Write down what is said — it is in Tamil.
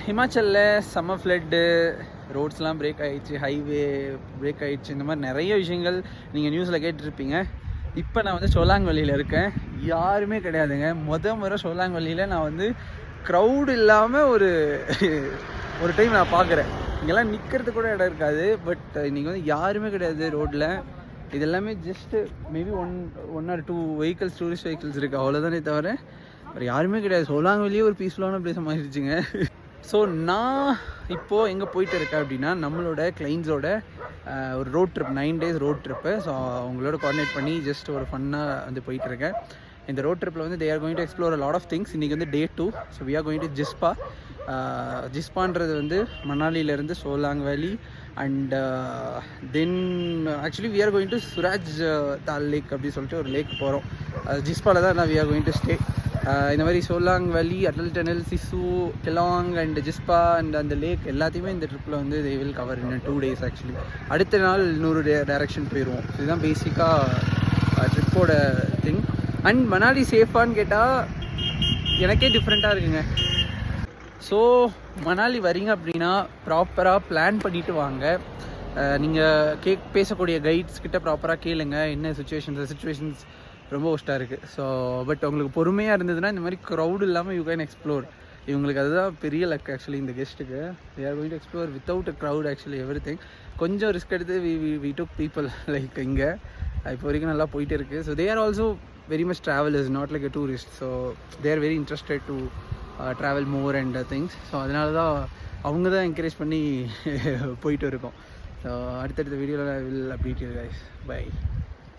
ஹிமாச்சலில் செம்ம ஃப்ளட்டு, ரோட்ஸ்லாம் பிரேக் ஆகிடுச்சு, ஹைவே பிரேக் ஆகிடுச்சு, இந்த மாதிரி நிறைய விஷயங்கள் நீங்கள் நியூஸில் கேட்டுருப்பீங்க. இப்போ நான் வந்து சோலாங் வேலியில் இருக்கேன். யாருமே கிடையாதுங்க. முறை சோலாங் வேலியில் நான் வந்து க்ரௌடு இல்லாமல் ஒரு டைம் நான் பார்க்குறேன். இங்கெல்லாம் நிற்கிறது கூட இடம் இருக்காது. பட் இன்றைக்கி வந்து யாருமே கிடையாது ரோட்டில். இது எல்லாமே just maybe one or 2 vehicles, tourist vehicles இருக்குது, அவ்வளோதானே தவிர வேறு யாருமே கிடையாது. சோலாங் வேலியே ஒரு பீஸ்ஃபுல்லான பிளேஸ் மாறிடுச்சுங்க. ஸோ நான் இப்போது எங்கே போயிட்டு இருக்கேன் அப்படின்னா, நம்மளோட கிளைண்ட்ஸோட ஒரு road trip, 9 days road trip. So அவங்களோட கோஆர்டினேட் பண்ணி ஜஸ்ட் ஒரு ஃபன்னாக வந்து போயிட்டுருக்கேன். இந்த ரோட் ட்ரிப்பில் வந்து they are going to explore a lot of things. இன்றைக்கி வந்து day 2. So we are going to Jispa. ஜிஸ்பான்றது வந்து மணாலியிலேருந்து Solang valley and then actually we are going to Suraj Tal lake அப்படின்னு சொல்லிட்டு ஒரு லேக் போகிறோம். ஜிஸ்பாவில் தான் we are going to stay. இந்த மாதிரி சோலாங் வேலி, அடல் டனல், சிசு, கெலாங் அண்ட் ஜிஸ்பா அண்ட் அந்த லேக் எல்லாத்தையுமே இந்த ட்ரிப்பில் வந்து they will cover in 2 days actually. அடுத்த நாள் இன்னொரு டைரக்ஷன் போயிடுவோம். இதுதான் பேசிக்காக ட்ரிப்போட திங். அண்ட் மணாலி சேஃபான்னு கேட்டால் எனக்கே டிஃப்ரெண்ட்டாக இருக்குங்க. ஸோ மணாலி வரீங்க அப்படின்னா ப்ராப்பராக பிளான் பண்ணிவிட்டு வாங்க. நீங்கள் பேசக்கூடிய கைட்ஸ் கிட்ட ப்ராப்பராக கேளுங்க என்ன சுச்சுவேஷன்ஸ் ரொம்ப ஒஸ்ட்டாக இருக்குது. ஸோ பட் உங்களுக்கு பொறுமையாக இருந்ததுன்னா இந்த மாதிரி க்ரௌடு இல்லாமல் யூ கேன் எக்ஸ்ப்ளோர். இவங்களுக்கு அதுதான் பெரிய லக் ஆக்சுவலி இந்த கெஸ்ட்டுக்கு. they are going to explore without a crowd actually everything. கொஞ்சம் ரிஸ்க் எடுத்து we took people லைக் இங்கே இப்போ வரைக்கும் நல்லா போயிட்டு இருக்குது. So they are also very much travelers, not like a tourist. So they are very interested to travel more and things. So அதனால தான் அவங்க தான் என்கரேஜ் பண்ணி போயிட்டு இருக்கோம். ஸோ அடுத்தடுத்த வீடியோவில் I will update you guys. Bye.